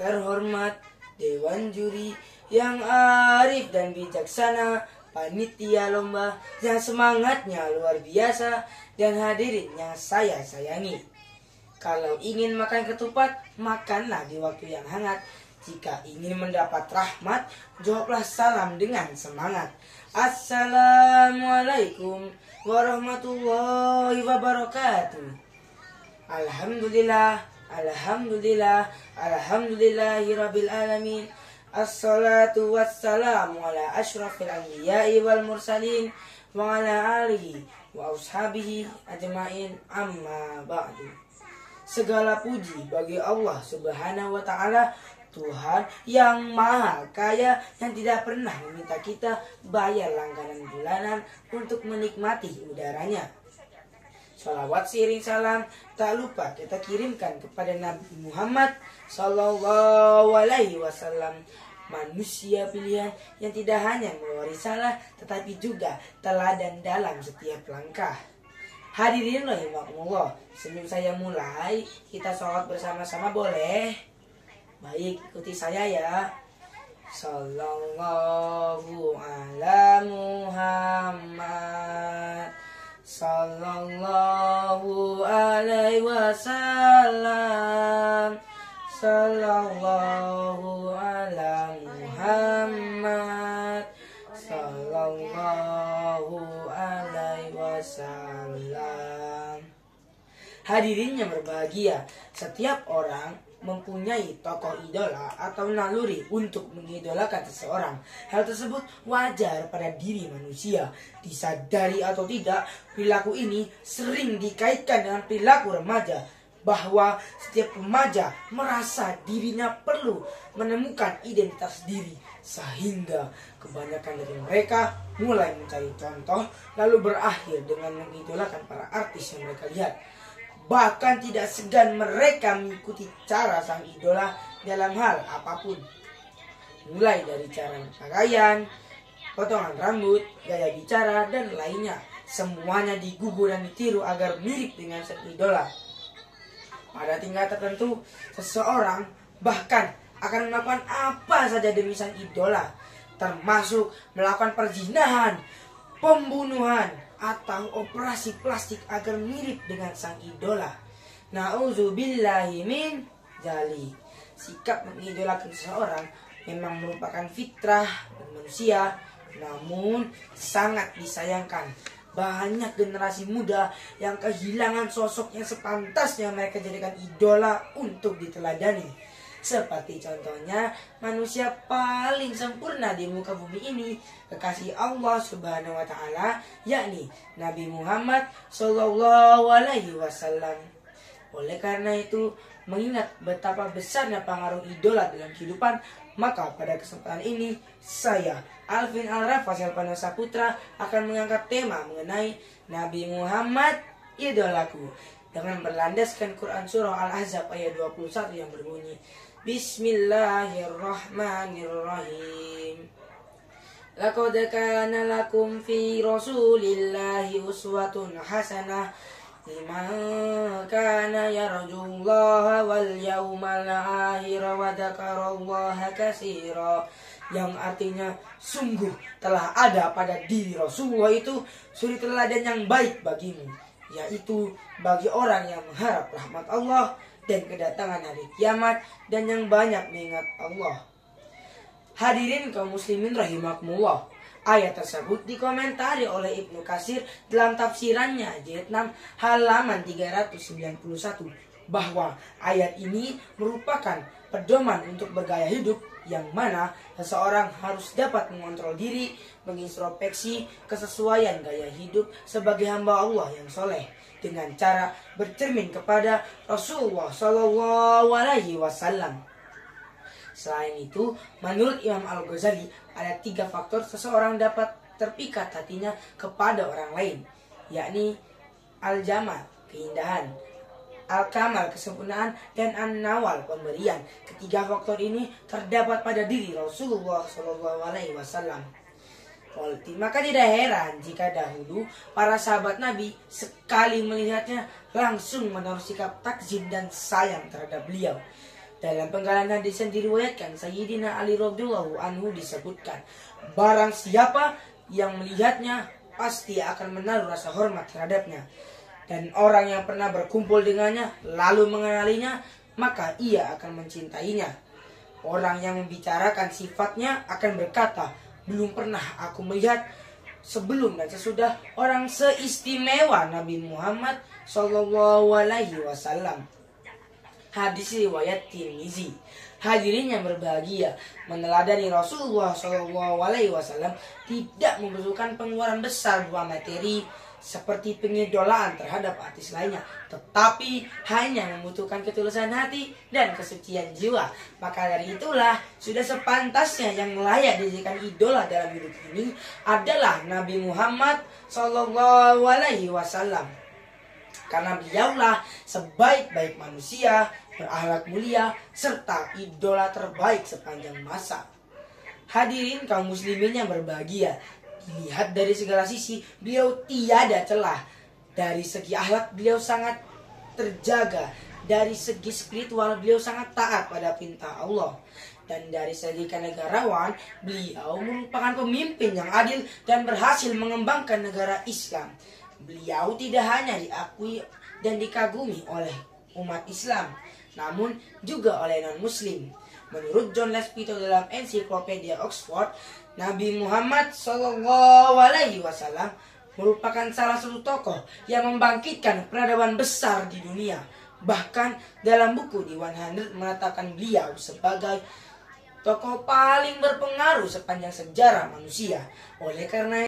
terhormat, dewan juri yang arif dan bijaksana, panitia lomba yang semangatnya luar biasa, dan hadirin yang saya sayangi. Kalau ingin makan ketupat, makanlah di waktu yang hangat. Jika ingin mendapat rahmat, jawablah salam dengan semangat. Assalamualaikum warahmatullahi wabarakatuh. Alhamdulillah, alhamdulillah, alhamdulillahirabbil alamin. Assalatu wassalamu ala asyrafil anbiya'i wal mursalin wa ala alihi wa ashabihi ajma'in, amma ba'du. Segala puji bagi Allah Subhanahu wa ta'ala, Tuhan yang maha kaya, yang tidak pernah meminta kita bayar langganan bulanan untuk menikmati udaranya. Salawat seiring salam tak lupa kita kirimkan kepada Nabi Muhammad Sallallahu Alaihi Wasallam, manusia pilihan yang tidak hanya membawa risalah tetapi juga teladan dalam setiap langkah. Hadirin rahimakumullah, sebelum saya mulai, kita sholat bersama-sama boleh? Baik, ikuti saya ya. Sallallahu ala Muhammad, sallallahu alaihi wasallam, sallallahu ala Muhammad, sallallahu alaihi wasallam. Hadirin yang berbahagia, setiap orang mempunyai tokoh idola atau naluri untuk mengidolakan seseorang. Hal tersebut wajar pada diri manusia. Disadari atau tidak, perilaku ini sering dikaitkan dengan perilaku remaja, bahwa setiap remaja merasa dirinya perlu menemukan identitas diri, sehingga kebanyakan dari mereka mulai mencari contoh lalu berakhir dengan mengidolakan para artis yang mereka lihat. Bahkan tidak segan mereka mengikuti cara sang idola dalam hal apapun. Mulai dari cara pakaian, potongan rambut, gaya bicara, dan lainnya. Semuanya digugur dan ditiru agar mirip dengan sang idola. Pada tingkat tertentu, seseorang bahkan akan melakukan apa saja demi sang idola, termasuk melakukan perzinahan, pembunuhan, atau operasi plastik agar mirip dengan sang idola. Na'udzubillahi min dzalik. Sikap mengidolakan seseorang memang merupakan fitrah manusia, namun sangat disayangkan banyak generasi muda yang kehilangan sosok yang sepantasnya mereka jadikan idola untuk diteladani. Seperti contohnya manusia paling sempurna di muka bumi ini, kekasih Allah Subhanahu wa ta'ala, yakni Nabi Muhammad Sallallahu Alaihi Wasallam. Oleh karena itu, mengingat betapa besarnya pengaruh idola dalam kehidupan, maka pada kesempatan ini saya, Alvin Al-Rafasil Panasa Putra, akan mengangkat tema mengenai Nabi Muhammad idolaku, dengan berlandaskan Quran Surah Al-Ahzab ayat 21 yang berbunyi, Bismillahirrahmanirrahim. Laqad kana lakum fi Rasulillahi uswatun hasanah liman kana yarjullaha wal yawmal akhir wa dzakarallaha katsira. Yang artinya, sungguh telah ada pada diri Rasulullah itu suri teladan yang baik bagimu, yaitu bagi orang yang mengharap rahmat Allah dan kedatangan hari kiamat, dan yang banyak mengingat Allah. Hadirin kaum muslimin rahimakumullah, ayat tersebut dikomentari oleh Ibnu Katsir dalam tafsirannya jilid 6 halaman 391, bahwa ayat ini merupakan pedoman untuk bergaya hidup yang mana seseorang harus dapat mengontrol diri, mengintrospeksi kesesuaian gaya hidup sebagai hamba Allah yang soleh dengan cara bercermin kepada Rasulullah Sallallahu Alaihi Wasallam. Selain itu, menurut Imam Al-Ghazali, ada 3 faktor seseorang dapat terpikat hatinya kepada orang lain, yakni al-jamal, keindahan, al-kamal, kesempurnaan, dan an-nawal, pemberian. Ketiga faktor ini terdapat pada diri Rasulullah Sallallahu Alaihi Wasallam. Maka tidak heran jika dahulu para sahabat Nabi sekali melihatnya langsung menaruh sikap takzim dan sayang terhadap beliau. Dalam penggalan hadis yang diriwayatkan Sayyidina Ali radhiyallahu anhu disebutkan, barang siapa yang melihatnya pasti akan menaruh rasa hormat terhadapnya, dan orang yang pernah berkumpul dengannya lalu mengenalinya, maka ia akan mencintainya. Orang yang membicarakan sifatnya akan berkata, belum pernah aku melihat sebelum dan sesudah orang seistimewa Nabi Muhammad Shallallahu Alaihi Wasallam. Hadis riwayat Tirmizi. Hadirin yang berbahagia, meneladani Rasulullah Shallallahu Alaihi Wasallam tidak membutuhkan pengeluaran besar berupa materi seperti pengidolaan terhadap artis lainnya, tetapi hanya membutuhkan ketulusan hati dan kesucian jiwa. Maka dari itulah sudah sepantasnya yang layak dijadikan idola dalam hidup ini adalah Nabi Muhammad Shallallahu Alaihi Wasallam, karena beliaulah sebaik-baik manusia, berakhlak mulia, serta idola terbaik sepanjang masa. Hadirin kaum muslimin yang berbahagia, dilihat dari segala sisi beliau tiada celah. Dari segi akhlak beliau sangat terjaga, dari segi spiritual beliau sangat taat pada perintah Allah, dan dari segi kenegarawan beliau merupakan pemimpin yang adil dan berhasil mengembangkan negara Islam. Beliau tidak hanya diakui dan dikagumi oleh umat Islam, namun juga oleh non-muslim. Menurut John Lespito dalam ensiklopedia Oxford, Nabi Muhammad Shallallahu Alaihi Wasallam merupakan salah satu tokoh yang membangkitkan peradaban besar di dunia. Bahkan dalam buku The 100 menetapkan beliau sebagai tokoh paling berpengaruh sepanjang sejarah manusia. Oleh karena